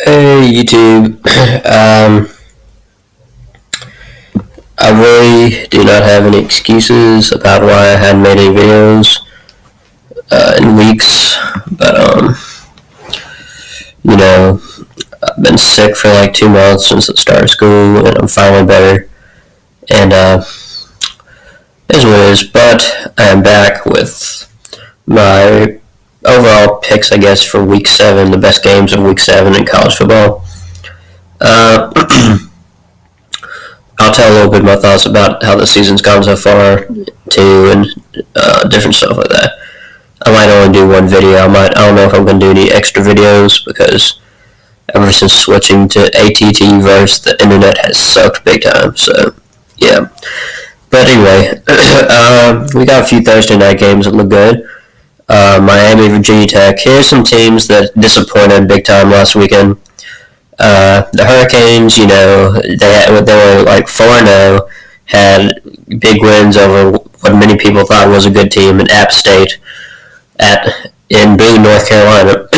Hey YouTube. I really do not have any excuses about why I hadn't made any videos in weeks, but I've been sick for like 2 months since the start of school, and I'm finally better. And it is what it is. But I am back with my overall picks, I guess, for Week 7, the best games of Week 7 in college football. I'll tell a little bit of my thoughts about how the season's gone so far, too, and different stuff like that. I might only do one video. I don't know if I'm going to do any extra videos, because ever since switching to ATT verse, the internet has sucked big time, so, yeah. But anyway, we got a few Thursday night games that look good. Miami, Virginia Tech. Here's some teams that disappointed big time last weekend. The Hurricanes, they were like 4-0, had big wins over what many people thought was a good team in App State in Boone, North Carolina.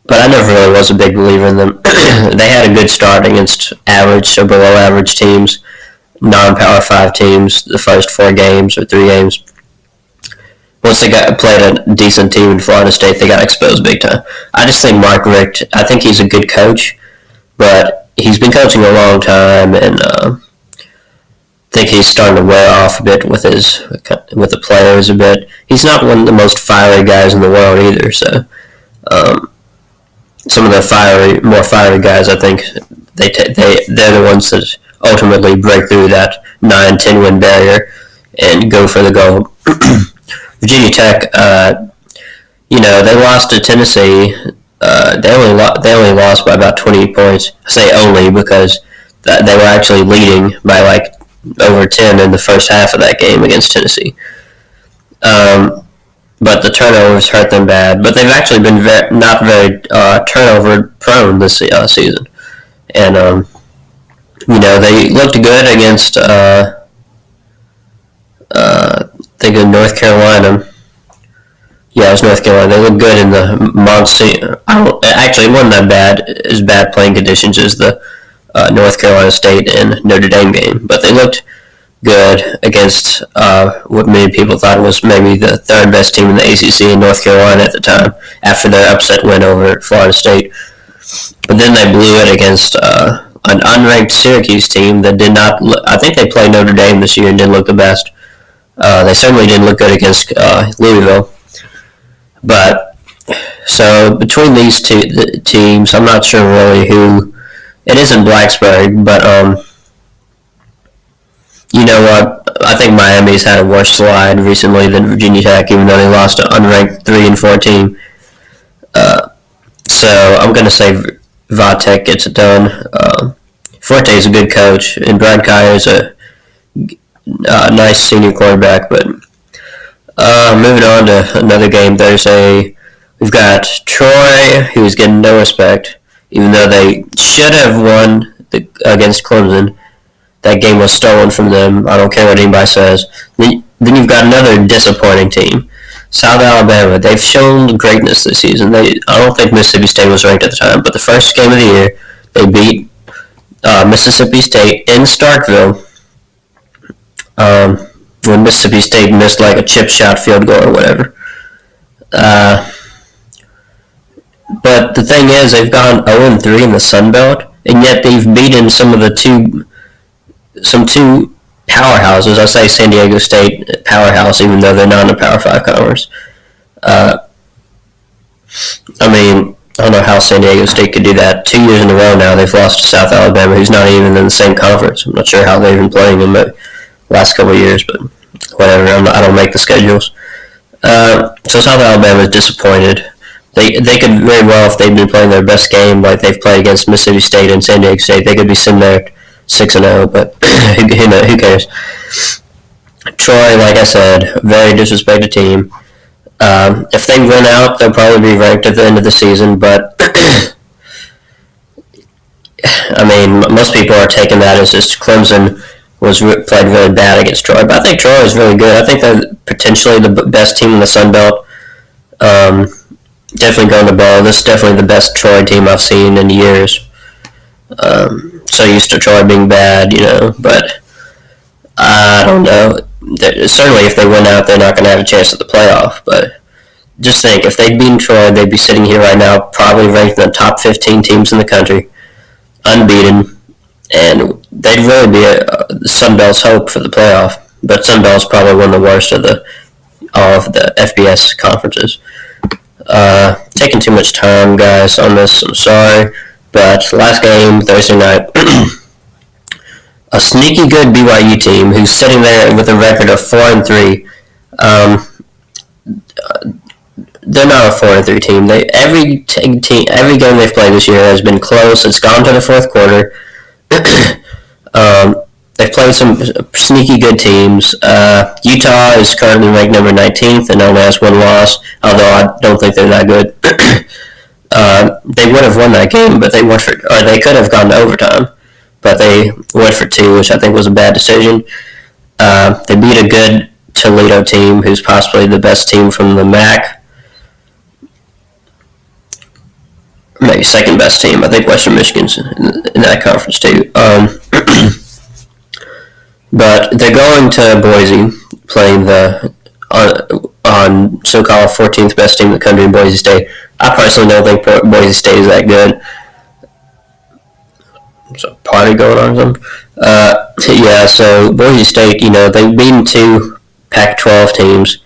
But I never really was a big believer in them. They had a good start against average, so below average teams, non-Power 5 teams, the first 4 games or 3 games. Once they played a decent team in Florida State, they got exposed big time. I just think Mark Richt, I think he's a good coach, but he's been coaching a long time, and I think he's starting to wear off a bit with the players a bit. He's not one of the most fiery guys in the world either, so some of the more fiery guys, I think they're the ones that ultimately break through that 9-10 win barrier and go for the gold. Virginia Tech, they lost to Tennessee. They only lost by about 20 points. I say only because they were actually leading by like over 10 in the first half of that game against Tennessee. But the turnovers hurt them bad. But they've actually been not very turnover prone this season. And they looked good against thinking North Carolina. Yeah, it was North Carolina. They looked good in the monsoon. Actually, it wasn't that bad. As bad playing conditions as the North Carolina State and Notre Dame game, but they looked good against what many people thought was maybe the third best team in the ACC in North Carolina at the time, after their upset win over Florida State. But then they blew it against an unranked Syracuse team that did not. I think they played Notre Dame this year and didn't look the best. They certainly didn't look good against Louisville. But, so, between these two teams, I'm not sure really who. It isn't Blacksburg, but, you know what? I think Miami's had a worse slide recently than Virginia Tech, even though they lost to unranked 3 and 4 team. So, I'm going to say Va-Tech gets it done. Forte's a good coach, and Brad Keyer's a nice senior quarterback, but moving on to another game Thursday, we've got Troy, who's getting no respect, even though they should have won against Clemson. That game was stolen from them. I don't care what anybody says. Then you've got another disappointing team, South Alabama. They've shown greatness this season. I don't think Mississippi State was ranked at the time, but the first game of the year, they beat Mississippi State in Starkville. When Mississippi State missed like a chip shot field goal or whatever. But the thing is, they've gone 0-3 in the Sun Belt, and yet they've beaten some two powerhouses. I say San Diego State powerhouse, even though they're not in the Power 5 conference. I don't know how San Diego State could do that. 2 years in a row now, they've lost to South Alabama, who's not even in the same conference. I'm not sure how they've been playing them the last couple of years, but whatever. I don't make the schedules. So South Alabama is disappointed. They could very well, if they've been playing their best game like they've played against Mississippi State and San Diego State, they could be sitting there 6-0, but who cares? Troy, like I said, very disrespected team. If they win out, they'll probably be ranked at the end of the season, but most people are taking that as just Clemson played really bad against Troy, but I think Troy is really good. I think they're potentially the best team in the Sun Belt. definitely going to ball. This is definitely the best Troy team I've seen in years. So used to Troy being bad, but I don't know. Certainly, if they win out, they're not going to have a chance at the playoff. But just think, if they'd beaten Troy, they'd be sitting here right now, probably ranked in the top 15 teams in the country, unbeaten, and they'd really be Sunbelt's hope for the playoff. But Sunbelt's probably one of the worst of all of the FBS conferences. Taking too much time, guys, on this. I'm sorry, but last game Thursday night. A sneaky good BYU team who's sitting there with a record of 4-3. They're not a 4-3 team. Every game they've played this year has been close. It's gone to the fourth quarter. They've played some sneaky good teams. Utah is currently ranked number 19th and only has one loss, although I don't think they're that good. They would have won that game, but they could have gone to overtime, but they went for 2, which I think was a bad decision. They beat a good Toledo team, who's possibly the best team from the MAC. Maybe second best team. I think Western Michigan's in that conference too. But they're going to Boise, playing on so-called 14th best team in the country in Boise State. I personally don't think Boise State is that good. There's a party going on or something. Yeah, so Boise State, they've beaten 2 Pac-12 teams,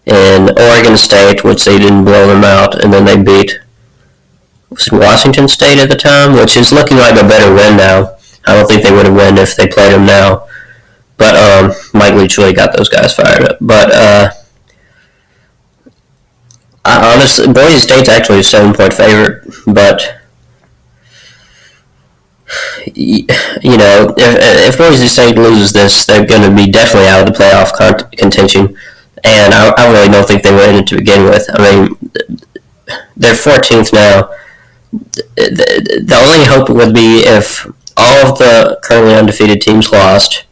and Oregon State, which they didn't blow them out, and then they beat Washington State at the time, which is looking like a better win now. I don't think they would have won if they played them now. But Mike Leach really got those guys fired up. But honestly, Boise State's actually a 7-point favorite. But if Boise State loses this, they're going to be definitely out of the playoff contention. And I really don't think they were in it to begin with. I mean, they're 14th now. The only hope would be if all of the currently undefeated teams lost.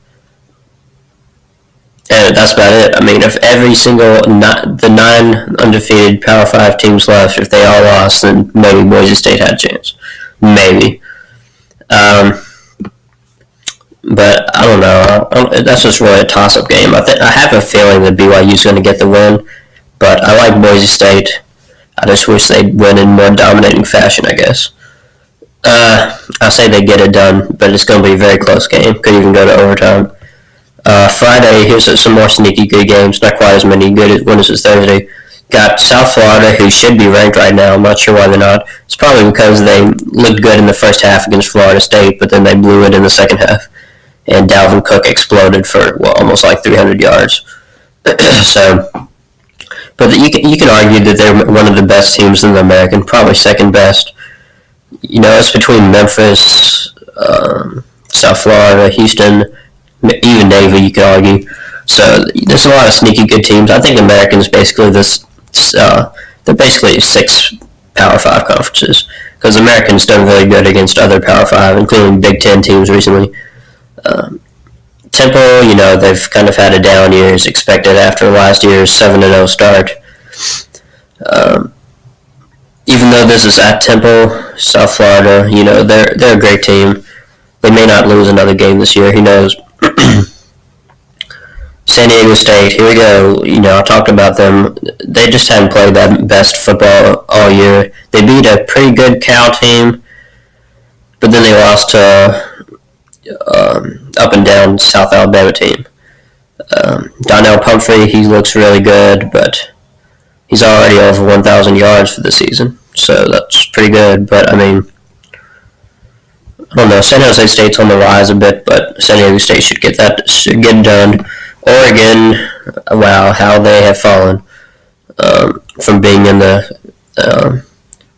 And that's about it. I mean, if every single the 9 undefeated Power 5 teams left, if they all lost, then maybe Boise State had a chance. Maybe. But I don't know. That's just really a toss-up game. I have a feeling that BYU's going to get the win, but I like Boise State. I just wish they'd win in more dominating fashion, I guess. I say they get it done, but it's going to be a very close game. Could even go to overtime. Friday, here's some more sneaky good games. Not quite as many good winners as Thursday. Got South Florida, who should be ranked right now. I'm not sure why they're not. It's probably because they looked good in the first half against Florida State, but then they blew it in the second half. And Dalvin Cook exploded for, almost like 300 yards. So, but you can argue that they're one of the best teams in the American, probably second best. It's between Memphis, South Florida, Houston, even Navy, you could argue. So there's a lot of sneaky good teams. I think American's basically they're basically 6 Power 5 conferences, because American's done really good against other Power 5, including Big Ten teams recently. Temple, they've kind of had a down year as expected after last year's 7-0 start. Even though this is at Temple, South Florida, they're a great team. They may not lose another game this year. Who knows? San Diego State, here we go. I talked about them. They just hadn't played that best football all year. They beat a pretty good Cal team, but then they lost to up and down South Alabama team. Donnell Pumphrey, he looks really good, but he's already over 1,000 yards for the season, so that's pretty good. But I mean, I don't know. San Jose State's on the rise a bit, but San Diego State should get done. Oregon, wow, how they have fallen from being in the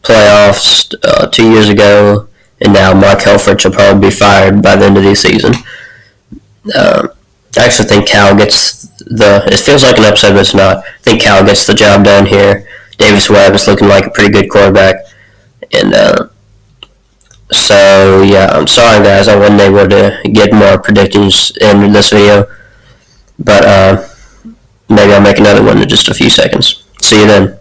playoffs 2 years ago, and now Mark Helfrich will probably be fired by the end of the season. I actually think Cal gets it feels like an upset, but it's not. I think Cal gets the job done here. Davis Webb is looking like a pretty good quarterback, and so yeah, I'm sorry guys, I wasn't able to get more predictions in this video, but maybe I'll make another one in just a few seconds. See you then.